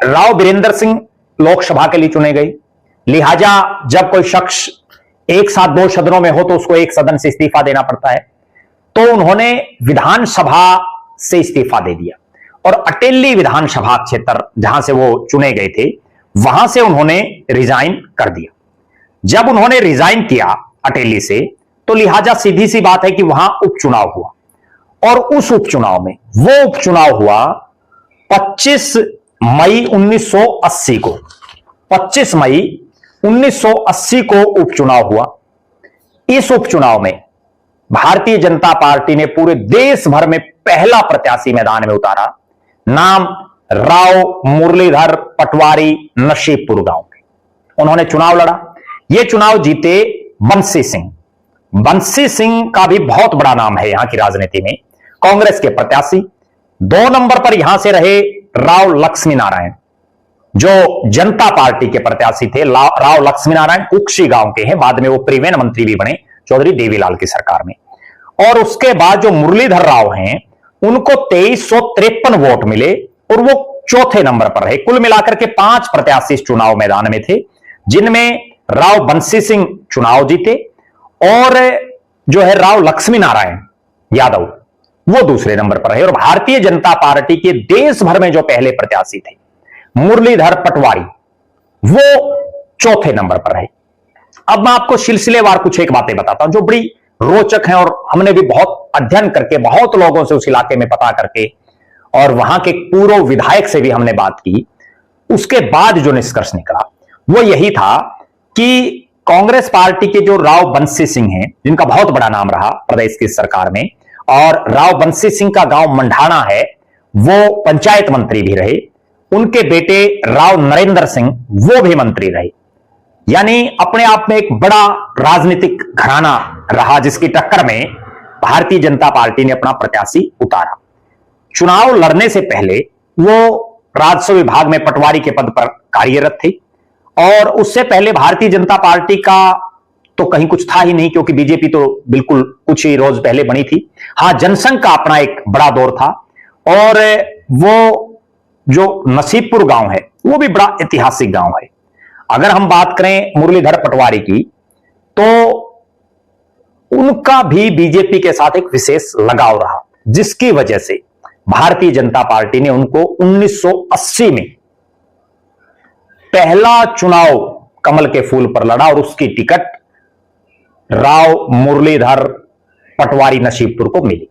राव बीरेंद्र सिंह लोकसभा के लिए चुने गए, लिहाजा जब कोई शख्स एक साथ दो सदनों में हो तो उसको एक सदन से इस्तीफा देना पड़ता है, तो उन्होंने विधानसभा से इस्तीफा दे दिया और अटेली विधानसभा क्षेत्र जहां से वो चुने गए थे वहां से उन्होंने रिजाइन कर दिया। जब उन्होंने रिजाइन किया अटेली से, तो लिहाजा सीधी सी बात है कि वहां उपचुनाव हुआ और उस उपचुनाव में वो उपचुनाव हुआ 25 मई 1980 को। 25 मई 1980 को उपचुनाव हुआ। इस उपचुनाव में भारतीय जनता पार्टी ने पूरे देश भर में पहला प्रत्याशी मैदान में उतारा। नाम राव मुरलीधर पटवारी, नसीबपुर गांव के। उन्होंने चुनाव लड़ा। यह चुनाव जीते बंसी सिंह। बंसी सिंह का भी बहुत बड़ा नाम है यहां की राजनीति में, कांग्रेस के प्रत्याशी। 2 नंबर पर यहां से रहे राव लक्ष्मी नारायण, जो जनता पार्टी के प्रत्याशी थे। राव लक्ष्मी नारायण कुक्षी गांव के हैं, बाद में वो परिवहन मंत्री भी बने चौधरी देवीलाल की सरकार में। और उसके बाद जो मुरलीधर राव हैं, उनको 2353 वोट मिले और वो चौथे नंबर पर रहे। कुल मिलाकर के 5 प्रत्याशी इस चुनाव मैदान में थे, जिनमें राव बंसी सिंह चुनाव जीते और जो है राव लक्ष्मी नारायण यादव वो दूसरे नंबर पर रहे। और भारतीय जनता पार्टी के देश भर में जो पहले प्रत्याशी थे मुरलीधर पटवारी, वो चौथे नंबर पर रहे। अब मैं आपको सिलसिलेवार कुछ एक बातें बताता हूं जो बड़ी रोचक हैं और हमने भी बहुत अध्ययन करके, बहुत लोगों से उस इलाके में पता करके और वहां के पूर्व विधायक से भी हमने बात की। उसके बाद जो निष्कर्ष निकला वो यही था कि कांग्रेस पार्टी के जो राव बंसी सिंह हैं, जिनका बहुत बड़ा नाम रहा प्रदेश की सरकार में, और राव बंसी सिंह का गांव मंढाना है, वो पंचायत मंत्री भी रहे। उनके बेटे राव नरेंद्र सिंह वो भी मंत्री रहे। यानी अपने आप में एक बड़ा राजनीतिक घराना रहा, जिसकी टक्कर में भारतीय जनता पार्टी ने अपना प्रत्याशी उतारा। चुनाव लड़ने से पहले वो राजस्व विभाग में पटवारी के पद पर कार्यरत थे और उससे पहले भारतीय जनता पार्टी का तो कहीं कुछ था ही नहीं, क्योंकि बीजेपी तो बिल्कुल कुछ ही रोज पहले बनी थी। हां, जनसंघ का अपना एक बड़ा दौर था और वो जो नसीबपुर गांव है वो भी बड़ा ऐतिहासिक गांव है। अगर हम बात करें मुरलीधर पटवारी की, तो उनका भी बीजेपी के साथ एक विशेष लगाव रहा, जिसकी वजह से भारतीय जनता पार्टी ने उनको 1980 में पहला चुनाव कमल के फूल पर लड़ा और उसकी टिकट राव मुरलीधर पटवारी नसीबपुर को मिली।